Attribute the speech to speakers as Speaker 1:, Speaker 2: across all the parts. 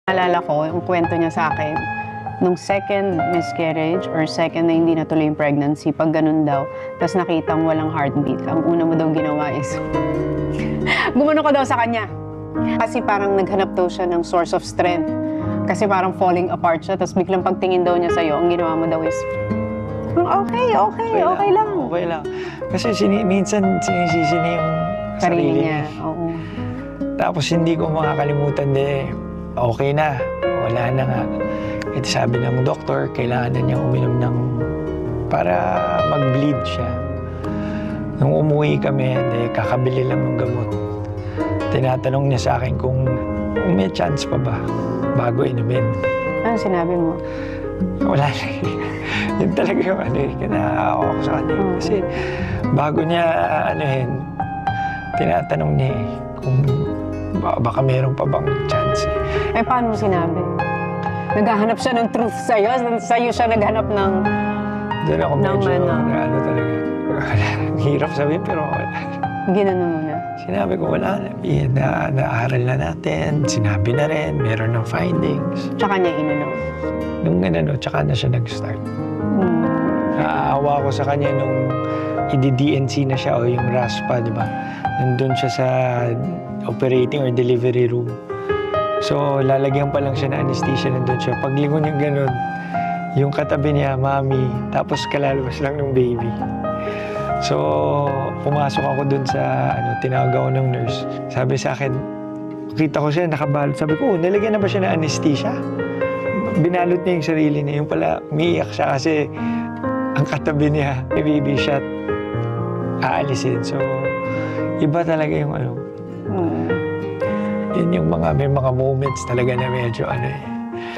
Speaker 1: Naalala ko, yung kwento niya sa akin, nung second miscarriage or second na hindi natuloy yung pregnancy, pag ganun daw, tapos nakitang walang heartbeat, ang una mo daw ginawa is, gumano ka daw sa kanya. Kasi parang naghanap daw siya ng source of strength. Kasi parang falling apart siya, tapos biglang pagtingin daw niya sa'yo, ang ginawa mo daw is, okay lang.
Speaker 2: Okay lang. Kasi minsan sinisisi niya yung sarili niya.
Speaker 1: Oo.
Speaker 2: Tapos hindi ko makakalimutan okay na. Wala na nga. Ito sabi ng doktor, kailangan na niya uminom ng para mag-bleed siya. Nung umuwi kami, kakabili lang ng gamot. Tinatanong niya sa akin kung may chance pa ba bago inumin.
Speaker 1: Ano sinabi mo?
Speaker 2: Wala na. Yun talaga yung kinaawa ko sa kanya. Kasi bago niya tinatanong niya kung baka meron pa bang chance.
Speaker 1: Paano mo sinabi? Naghahanap siya ng truth sa'yo? Sa'yo siya naghanap ng...
Speaker 2: Doon ako medyo talaga. Hirap sabihin pero wala.
Speaker 1: Ginano mo na?
Speaker 2: Sinabi ko wala na. Naaral na natin. Sinabi na rin. Meron ng findings.
Speaker 1: Tsaka niya inano?
Speaker 2: Nung tsaka na siya nag-start. Naaawa ko sa kanya nung i-DNC na siya o yung RASPA, di ba? Nandun siya sa operating or delivery room. So, lalagyan pa lang siya na anesthesia, nandun siya. Paglingon yung ganun, yung katabi niya, mami, tapos kalalabas lang ng baby. So, pumasok ako dun sa, tinawag ako ng nurse. Sabi sa akin, kita ko siya, nakabalot. Sabi ko, nalagyan na ba siya na anesthesia? Binalot niya yung sarili niya. Yung pala, umiiyak siya kasi ang katabi niya, may baby shot, aalisin. So, iba talaga yung yun yung may mga moments talaga na medyo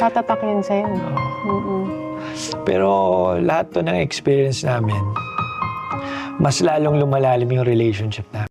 Speaker 1: Tatatak yun sa'yo.
Speaker 2: Pero lahat to ng experience namin, mas lalong lumalalim yung relationship namin.